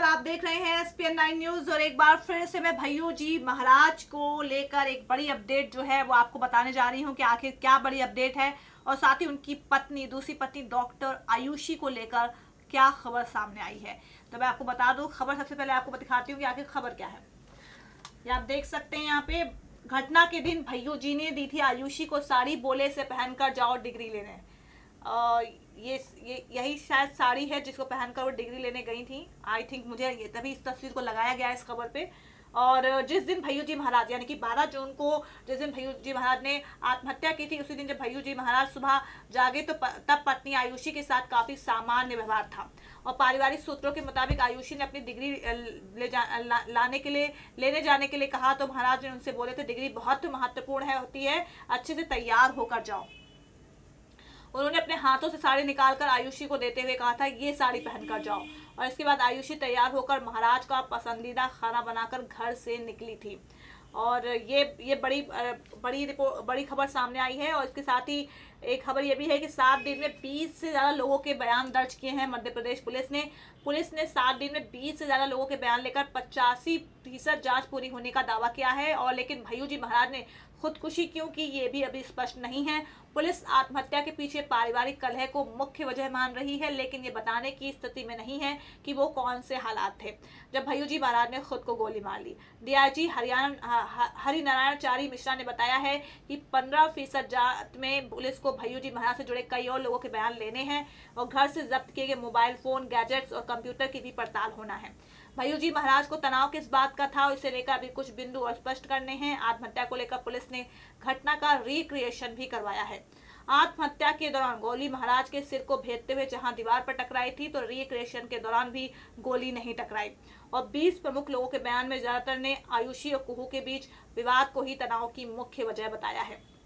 आप देख रहे हैं SPN9 न्यूज और एक बार फिर से मैं भैयू जी महाराज को लेकर एक बड़ी अपडेट जो है वो आपको बताने जा रही हूँ कि आखिर क्या बड़ी अपडेट है और साथ ही उनकी पत्नी दूसरी पत्नी डॉक्टर आयुषी को लेकर क्या खबर सामने आई है। तो मैं आपको बता दूं खबर, सबसे पहले आपको दिखाती हूँ कि आखिर खबर क्या है। ये आप देख सकते हैं यहाँ पे, घटना के दिन भैयू जी ने दी थी आयुषी को साड़ी, बोले से पहनकर जाओ डिग्री लेने। यही शायद साड़ी है जिसको पहनकर वो डिग्री लेने गई थी। आई थिंक मुझे ये तभी इस तस्वीर को लगाया गया है इस खबर पे। और जिस दिन भैयू जी महाराज यानी कि 12 जून को जिस दिन भैयू जी महाराज ने आत्महत्या की थी, उसी दिन जब भैयू जी महाराज सुबह जागे तो तब पत्नी आयुषी के साथ काफी सामान्य व्यवहार था। और पारिवारिक सूत्रों के मुताबिक आयुषी ने अपनी डिग्री लेने जाने के लिए कहा तो महाराज ने उनसे बोले थे डिग्री बहुत महत्वपूर्ण होती है, अच्छे से तैयार होकर जाओ। उन्होंने अपने हाथों से साड़ी निकालकर आयुषी को देते हुए कहा था ये साड़ी पहनकर जाओ। और इसके बाद आयुषी तैयार होकर महाराज का पसंदीदा खाना बनाकर घर से निकली थी। और ये बड़ी खबर सामने आई है। और इसके साथ ही एक खबर ये भी है कि 7 दिन में 20 से ज़्यादा लोगों के बयान दर्ज किए हैं मध्य प्रदेश पुलिस ने 7 दिन में 20 से ज़्यादा लोगों के बयान लेकर 85% जांच पूरी होने का दावा किया है। और लेकिन भैयू जी महाराज ने खुदकुशी क्यों की ये भी अभी स्पष्ट नहीं है। पुलिस आत्महत्या के पीछे पारिवारिक कलह को मुख्य वजह मान रही है, लेकिन ये बताने की स्थिति में नहीं है कि वो कौन से हालात थे जब भैयू जी महाराज ने खुद को गोली मार ली। डीआईजी हरिनारायणचारी मिश्रा ने बताया है कि 15% जांच में पुलिस को भैयू जी महाराज से जुड़े कई और लोगों के बयान लेने हैं और घर से जब्त किए गए मोबाइल फोन, गैजेट्स और कंप्यूटर की भी पड़ताल होना है। भैयू जी महाराज को तनाव किस बात का था, इसे लेकर अभी कुछ बिंदु और स्पष्ट करने हैं। आत्महत्या को लेकर पुलिस ने घटना का रिक्रिएशन भी करवाया है। आत्महत्या के दौरान गोली महाराज के सिर को भेदते हुए जहां दीवार पर टकराई थी तो रिक्रिएशन के दौरान भी गोली नहीं टकराई। और 20 प्रमुख लोगों के बयान में ज्यादातर ने आयुषी और कुहू के बीच विवाद को ही तनाव की मुख्य वजह बताया है।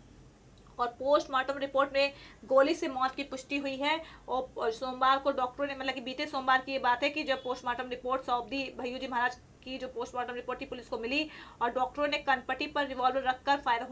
और पोस्टमार्टम रिपोर्ट में गोली से मौत की पुष्टि हुई है। और सोमवार को डॉक्टरों ने, मतलब कि बीते सोमवार की ये बात है कि जब पोस्टमार्टम रिपोर्ट सौंप दी भैयू जी महाराज की, जो पोस्टमार्टम रिपोर्ट थी पुलिस को मिली और डॉक्टरों ने कनपट्टी पर रिवॉल्वर रखकर फायर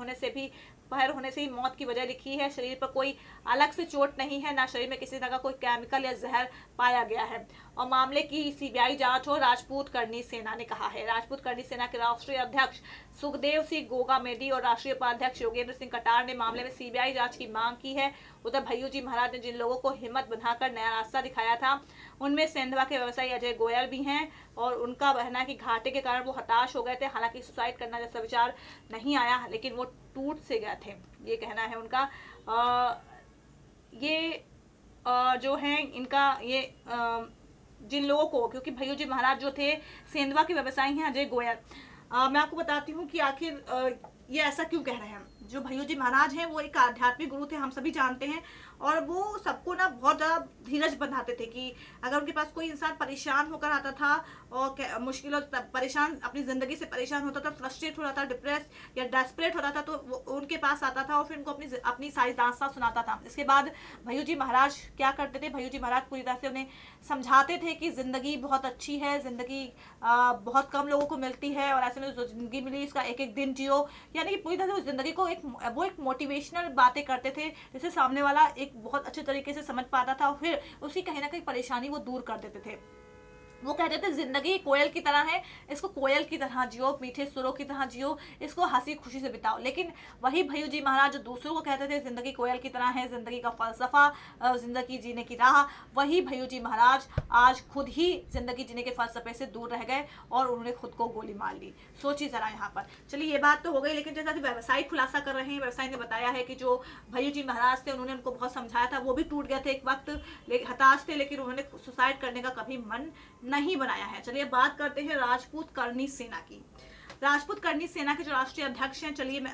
होने से ही मौत की वजह लिखी है। शरीर पर कोई अलग से चोट नहीं है, ना शरीर में किसी तरह का कोई केमिकल या जहर पाया गया है। और मामले की सीबीआई जांच हो, राजपूत करनी सेना ने कहा है। राजपूत करनी सेना के राष्ट्रीय अध्यक्ष सुखदेव सिंह गोगामेडी और राष्ट्रीय उपाध्यक्ष योगेंद्र सिंह कटार ने मामले में सीबीआई जांच की मांग की है। उधर भैयू जी महाराज ने जिन लोगों को हिम्मत बंधाकर नया रास्ता दिखाया था उनमें सेंधवा के व्यवसायी अजय गोयल भी हैं। और उनका कहना है कि घाटे के कारण वो हताश हो गए थे, हालांकि सुसाइड करना जैसा विचार नहीं आया, लेकिन वो टूट से गए थे, ये कहना है उनका। जो है इनका ये जिन लोगों को, क्योंकि भैयू जी महाराज जो थे सेंधवा के व्यवसायी हैं अजय गोयल। मैं आपको बताती हूँ कि आखिर ये ऐसा क्यों कह रहे हैं। जो भैयू जी महाराज हैं वो एक आध्यात्मिक गुरु थे, हम सभी जानते हैं। और वो सबको ना बहुत ज़्यादा धीरज बंधाते थे कि अगर उनके पास कोई इंसान परेशान होकर आता था और मुश्किलों परेशान अपनी ज़िंदगी से परेशान होता था, फ्रस्ट्रेट हो रहा था, डिप्रेस या डेस्परेट हो रहा था, तो वो उनके पास आता था और फिर उनको अपनी सारी दास्तां सुनाता था। इसके बाद भैयू जी महाराज क्या करते थे, भैयू जी महाराज पूरी तरह से उन्हें समझाते थे कि ज़िंदगी बहुत अच्छी है, ज़िंदगी बहुत कम लोगों को मिलती है और ऐसे में जो ज़िंदगी मिली इसका एक एक दिन जियो। यानी कि पूरी तरह से उस ज़िंदगी को वो एक मोटिवेशनल बातें करते थे जिससे सामने वाला एक बहुत अच्छे तरीके से समझ पाता था और फिर उसकी कहीं ना कहीं परेशानी वो दूर कर देते थे। वो कहते थे जिंदगी कोयल की तरह है, इसको कोयल की तरह जियो, मीठे सुरों की तरह जियो, इसको हंसी खुशी से बिताओ। लेकिन वही भैयू जी महाराज जो दूसरों को कहते थे जिंदगी कोयल की तरह है, जिंदगी का फलसफा, जिंदगी जीने की राह, वही भैयू जी महाराज आज खुद ही जिंदगी जीने के फलसफे से दूर रह गए और उन्होंने खुद को गोली मार ली। सोचिए जरा यहाँ पर। चलिए ये बात तो हो गई, लेकिन जैसा कि व्यवसायी खुलासा कर रहे हैं, व्यवसायी ने बताया है कि जो भैयू जी महाराज थे उन्होंने उनको बहुत समझाया था, वो भी टूट गए थे एक वक्त, हताश थे, लेकिन उन्होंने सुसाइड करने का कभी मन नहीं बनाया है। चलिए बात करते हैं राजपूत करनी सेना की। राजपूत करनी सेना के जो राष्ट्रीय अध्यक्ष हैं, चलिए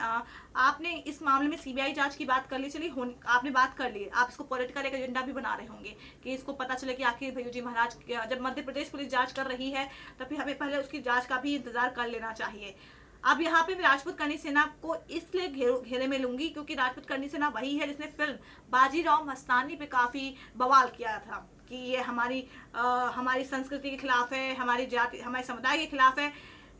आपने इस मामले में सीबीआई जांच की बात कर ली, चलिए आपने बात कर ली, आप इसको पॉलिटिकल एक एजेंडा भी बना रहे होंगे कि इसको पता चले कि आखिर भैयू जी महाराज, जब मध्य प्रदेश पुलिस जांच कर रही है तो फिर हमें पहले उसकी जांच का भी इंतजार कर लेना चाहिए। अब यहाँ पे राजपूत करनी सेना को इसलिए घेरे में लूंगी क्योंकि राजपूत करनी सेना वही है जिसने फिल्म बाजीराव मस्तानी पे काफी बवाल किया था कि ये हमारी संस्कृति के खिलाफ है, हमारी जाति, हमारे समुदाय के खिलाफ है।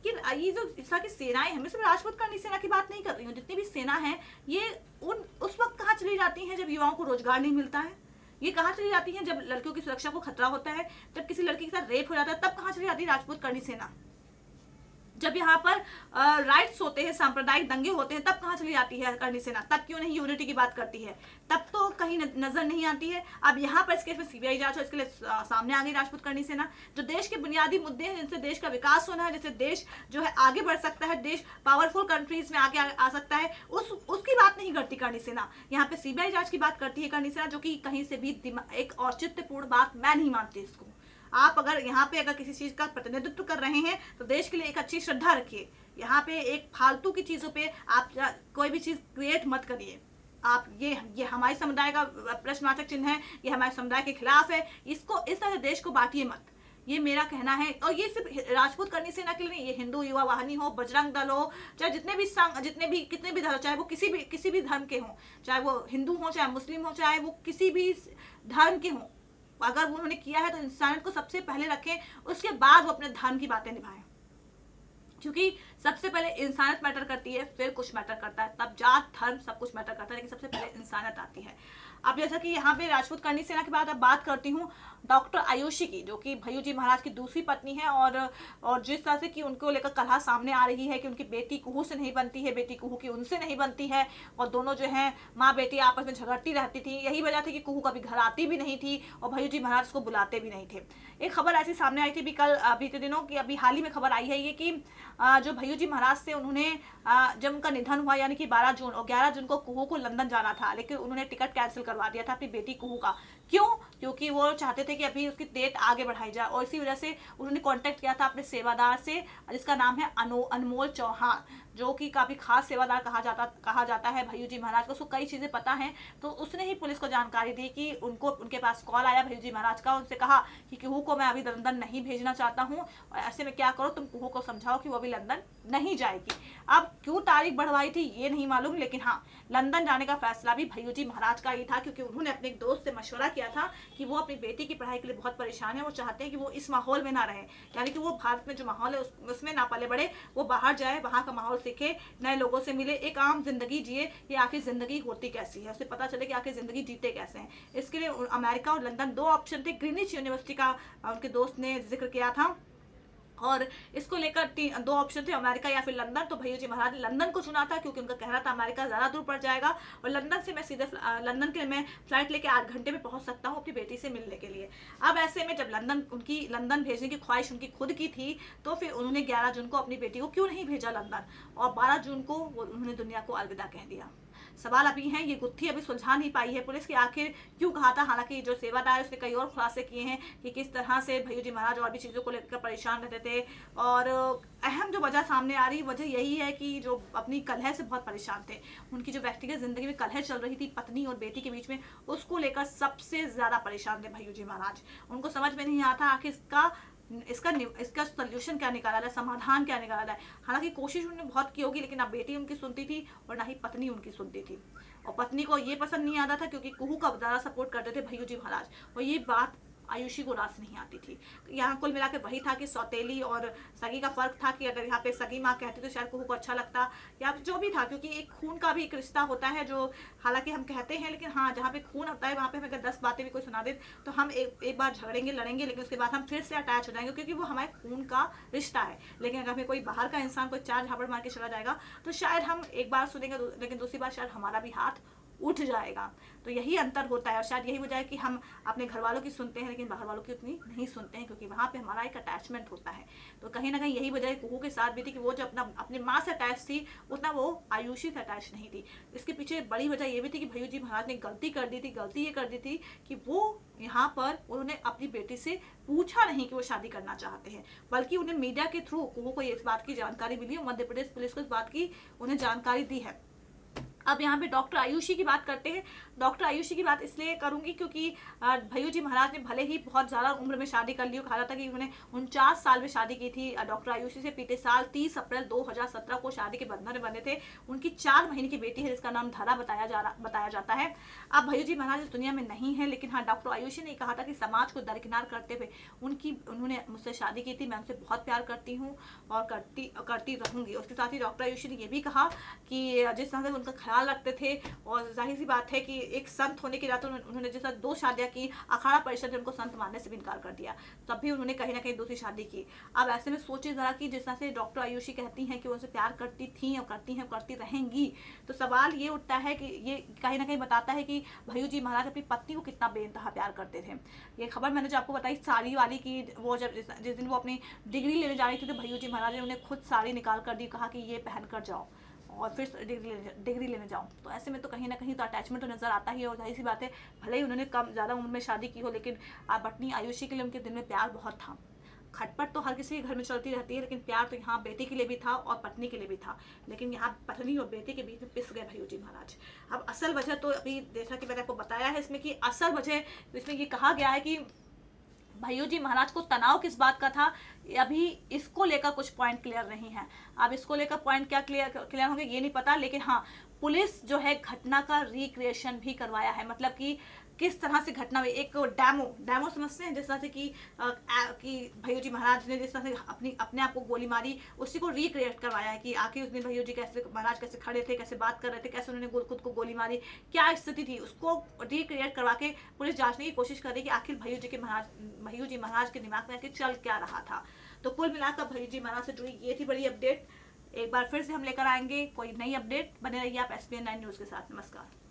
कि ये जो इस तरह की सेनाएं, हमें सिर्फ राजपूत करनी सेना की बात नहीं कर रही हूँ, जितनी भी सेना है ये उस वक्त कहाँ चली जाती हैं जब युवाओं को रोजगार नहीं मिलता है, ये कहाँ चली जाती हैं? जब लड़कियों की सुरक्षा को खतरा होता है, जब किसी लड़की के साथ रेप हो जाता है, तब कहाँ चली जाती है राजपूत करनी सेना? जब यहाँ पर राइट्स होते हैं, सांप्रदायिक दंगे होते हैं, तब कहाँ चली जाती है करनी सेना? तब क्यों नहीं यूनिटी की बात करती है? तब तो कहीं नजर नहीं आती है। अब यहाँ पर इस केस में सीबीआई जांच हो, इसके लिए सामने आ गई राजपूत करनी सेना। जो देश के बुनियादी मुद्दे हैं, जिनसे देश का विकास होना है, जिससे देश जो है आगे बढ़ सकता है, देश पावरफुल कंट्रीज में आगे आ सकता है, उसकी बात नहीं करती करनी सेना। यहाँ पे सीबीआई जांच की बात करती है करनी सेना, जो कि कहीं से भी एक औचित्यपूर्ण बात मैं नहीं मानती इसको। आप अगर यहाँ पे अगर किसी चीज का प्रतिनिधित्व कर रहे हैं तो देश के लिए एक अच्छी श्रद्धा रखिए। यहाँ पे एक फालतू की चीजों पे आप कोई भी चीज क्रिएट मत करिए। आप ये हमारे समुदाय का प्रश्नवाचक चिन्ह है, ये हमारे समुदाय के खिलाफ है, इसको इस तरह देश को बांटिए मत। ये मेरा कहना है। और ये सिर्फ राजपूत करनी सेना के लिए नहीं, ये हिंदू युवा वाहिनी हो, बजरंग दल हो, चाहे कितने भी धर्म, चाहे वो किसी भी धर्म के हों, चाहे वो हिंदू हो, चाहे मुस्लिम हो, चाहे वो किसी भी धर्म के हों, अगर उन्होंने किया है तो इंसानियत को सबसे पहले रखें, उसके बाद वो अपने धर्म की बातें निभाएं। क्योंकि सबसे पहले इंसानियत मैटर करती है, फिर कुछ मैटर करता है, तब जात धर्म सब कुछ मैटर करता है, लेकिन सबसे पहले इंसानियत आती है। अब जैसा कि यहाँ पे राजपूत करनी सेना के बाद अब बात करती हूँ डॉक्टर आयुषी की, जो कि भय्यू जी महाराज की दूसरी पत्नी है। और जिस तरह से कि उनको लेकर कलह सामने आ रही है कि उनकी बेटी कुहू से नहीं बनती है, बेटी कुहू की उनसे नहीं बनती है, और दोनों जो है माँ बेटी आपस में झगड़ती रहती थी। यही वजह थी कि कुहू कभी घर आती भी नहीं थी और भय्यू जी महाराज को बुलाते भी नहीं थे। एक खबर ऐसी सामने आई थी भी कल बीते दिनों की, अभी हाल ही में खबर आई है ये कि जो भय्यू जी महाराज से उन्होंने जब उनका निधन हुआ, यानी कि 12 जून और 11 जून को कुहू को लंदन जाना था, लेकिन उन्होंने टिकट कैंसिल करवा दिया था अपनी बेटी कुहू का। क्यों? क्योंकि वो चाहते थे कि अभी उसकी डेट आगे बढ़ाई जाए, और इसी वजह से उन्होंने कांटेक्ट किया था अपने सेवादार से, जिसका नाम है अनमोल चौहान, जो कि काफी खास सेवादार कहा जाता है भय्यू जी महाराज को। उसको कई चीजें पता हैं, तो उसने ही पुलिस को जानकारी दी कि उनके पास कॉल आया भय्यू जी महाराज का, उनसे कहा कि कुहू को मैं अभी लंदन नहीं भेजना चाहता हूँ, और ऐसे में क्या करो, तुम कुहू को समझाओ कि वो अभी लंदन नहीं जाएगी। अब क्यों तारीख बढ़वाई थी ये नहीं मालूम, लेकिन हाँ, लंदन जाने का फैसला भी भय्यू जी महाराज का ही था, क्योंकि उन्होंने अपने एक दोस्त से मशवरा किया था कि वो अपनी बेटी की पढ़ाई के लिए बहुत परेशान है, वो चाहते हैं कि वो इस माहौल में ना रहे, यानी कि वो भारत में जो माहौल है उसमें ना पले बड़े, वो बाहर जाए, वहाँ का माहौल सीखे, नए लोगों से मिले, एक आम जिंदगी जिए, ये आखिर जिंदगी होती कैसी है, उसे पता चले कि आखिर जिंदगी जीते कैसे हैं। इसके लिए अमेरिका और लंदन दो ऑप्शन थे। ग्रीनिच यूनिवर्सिटी का उनके दोस्त ने जिक्र किया था, और इसको लेकर दो ऑप्शन थे, अमेरिका या फिर लंदन। तो भय्यू जी महाराज ने लंदन को चुना था, क्योंकि उनका कहना था अमेरिका ज्यादा दूर पड़ जाएगा, और लंदन से मैं सीधे लंदन के मैं फ्लाइट लेके 8 घंटे में पहुंच सकता हूं अपनी बेटी से मिलने के लिए। अब ऐसे में जब लंदन भेजने की ख्वाहिश उनकी खुद की थी, तो फिर उन्होंने 11 जून को अपनी बेटी को क्यों नहीं भेजा लंदन, और 12 जून को उन्होंने दुनिया को अलविदा कह दिया। सवाल अभी है, ये गुत्थी अभी सुलझा नहीं पाई है पुलिस की, आखिर क्यों कहा था। हालांकि जो सेवादार है उसने कई और खुलासे किए हैं कि किस तरह से भय्यू जी महाराज और भी चीज़ों को लेकर परेशान रहते थे, और अहम जो वजह सामने आ रही वजह यही है कि जो अपनी कलह से बहुत परेशान थे, उनकी जो व्यक्तिगत जिंदगी में कलह चल रही थी पत्नी और बेटी के बीच में, उसको लेकर सबसे ज्यादा परेशान थे भय्यू जी महाराज। उनको समझ में नहीं आता आखिर इसका सोल्यूशन क्या निकाला जाए, समाधान क्या निकाला जाए। हालांकि कोशिश उन्होंने बहुत की होगी, लेकिन ना बेटी उनकी सुनती थी और ना ही पत्नी उनकी सुनती थी, और पत्नी को ये पसंद नहीं आता था, क्योंकि कुहू का ज्यादा सपोर्ट करते थे भय्यू जी महाराज, और ये बात आयुषी को रास नहीं आती थी। यहाँ कुल मिलाकर वही था कि सौतेली और सगी का फर्क था, कि अगर यहाँ पे सगी माँ कहती तो शायद कुहू को अच्छा लगता, या जो भी था, क्योंकि एक खून का भी एक रिश्ता होता है, जो हालांकि हम कहते हैं, लेकिन हाँ, जहाँ पे खून होता है वहाँ पे हमें अगर 10 बातें भी कोई सुना दे तो हम एक बार झगड़ेंगे, लड़ेंगे, लेकिन उसके बाद हम फिर से अटैच हो जाएंगे, क्योंकि वो हमारे खून का रिश्ता है। लेकिन अगर हमें कोई बाहर का इंसान कोई 4 झापड़ मार के चला जाएगा, तो शायद हम एक बार सुनेंगे, लेकिन दूसरी बार शायद हमारा भी हाथ उठ जाएगा। तो यही अंतर होता है, और शायद यही वजह है कि हम अपने घर वालों की सुनते हैं, लेकिन बाहर वालों की उतनी नहीं सुनते हैं, क्योंकि वहाँ पे हमारा एक अटैचमेंट होता है। तो कहीं ना कहीं यही वजह कुहू के साथ भी थी कि वो जो अपनी माँ से अटैच थी, उतना वो आयुषी से अटैच नहीं थी। इसके पीछे बड़ी वजह ये भी थी कि भय्यू जी महाराज ने गलती कर दी थी। गलती ये कर दी थी कि वो यहाँ पर उन्होंने अपनी बेटी से पूछा नहीं कि वो शादी करना चाहते हैं, बल्कि उन्हें मीडिया के थ्रू कुहू को इस बात की जानकारी मिली, और मध्य प्रदेश पुलिस को इस बात की उन्हें जानकारी दी है। अब यहाँ पे डॉक्टर आयुषी की बात करते हैं। डॉक्टर आयुषी की बात इसलिए करूंगी क्योंकि भय्यू जी महाराज ने भले ही बहुत ज़्यादा उम्र में शादी कर ली, कहा था कि उन्होंने 49 साल में शादी की थी डॉक्टर आयुषी से। बीते साल 30 अप्रैल 2017 को शादी के बंधन में बने थे। उनकी 4 महीने की बेटी है जिसका नाम धरा बताया जाता है। अब भय्यू जी महाराज इस दुनिया में नहीं है, लेकिन हाँ, डॉक्टर आयुषी ने कहा था कि समाज को दरकिनार करते हुए उन्होंने मुझसे शादी की थी। मैं उनसे बहुत प्यार करती हूँ और करती रहूंगी। उसके साथ ही डॉक्टर आयुषी ने यह भी कहा कि जिस तरह से उनका ख्याल रखते थे, और जाहिर सी बात है कि एक संत होने के नाते उन्होंने जैसा 2 शादियां की, अखाड़ा परिषद ने उनको संत मानने से भी इनकार कर दिया, तब भी उन्होंने कहीं ना कहीं दूसरी शादी की। अब ऐसे में सोचिए जरा कि जिस तरह से डॉक्टर आयुषी कहती हैं कि वो उनसे प्यार करती थी और करती हैं, करती रहेंगी, तो सवाल ये उठता है कि ये कहीं ना कहीं बताता है कि भय्यू जी महाराज अपनी पत्नी को कितना बेइंतहा प्यार करते थे। ये खबर मैंने जो आपको बताई साड़ी वाली की, वो जब जिस दिन वो अपनी डिग्री लेने जा रही थी तो भय्यू जी महाराज ने उन्हें खुद साड़ी निकाल कर दी, कहा कि ये पहन कर जाओ और फिर डिग्री लेने जाओ। तो ऐसे में तो कहीं ना कहीं तो अटैचमेंट तो नजर आता ही है, और जाहिर सी बात है भले ही उन्होंने कम ज़्यादा उम्र में शादी की हो, लेकिन पत्नी आयुषी के लिए उनके दिल में प्यार बहुत था। खटपट तो हर किसी के घर में चलती रहती है, लेकिन प्यार तो यहाँ बेटे के लिए भी था और पत्नी के लिए भी था, लेकिन यहाँ पत्नी और बेटे के बीच में पिस गए भय्यू जी महाराज। अब असल वजह तो अभी जैसा कि मैंने आपको बताया है इसमें, कि असल वजह इसमें ये कहा गया है कि भय्यू जी महाराज को तनाव किस बात का था, अभी इसको लेकर कुछ पॉइंट क्लियर नहीं है। अब इसको लेकर पॉइंट क्या क्लियर होंगे ये नहीं पता, लेकिन हाँ पुलिस जो है घटना का रिक्रिएशन भी करवाया है, मतलब कि किस तरह से घटना हुई, एक डेमो समझते हैं, जिस तरह से कि भय्यू जी महाराज ने जिस तरह से अपने आप को गोली मारी, उसी को रिक्रिएट करवाया है कि आखिर उस दिन भय्यू जी महाराज कैसे खड़े थे, कैसे बात कर रहे थे, कैसे उन्होंने खुद को गोली मारी, क्या स्थिति थी, उसको रिक्रिएट करवा के पुलिस जांचने की कोशिश कर रही है कि आखिर भय्यू जी महाराज के दिमाग में चल क्या रहा था। तो कुल मिलाकर भय्यू जी महाराज से जुड़ी ये थी बड़ी अपडेट। एक बार फिर से हम लेकर आएंगे कोई नई अपडेट, बने रहिए आप SBN9 न्यूज़ के साथ। नमस्कार।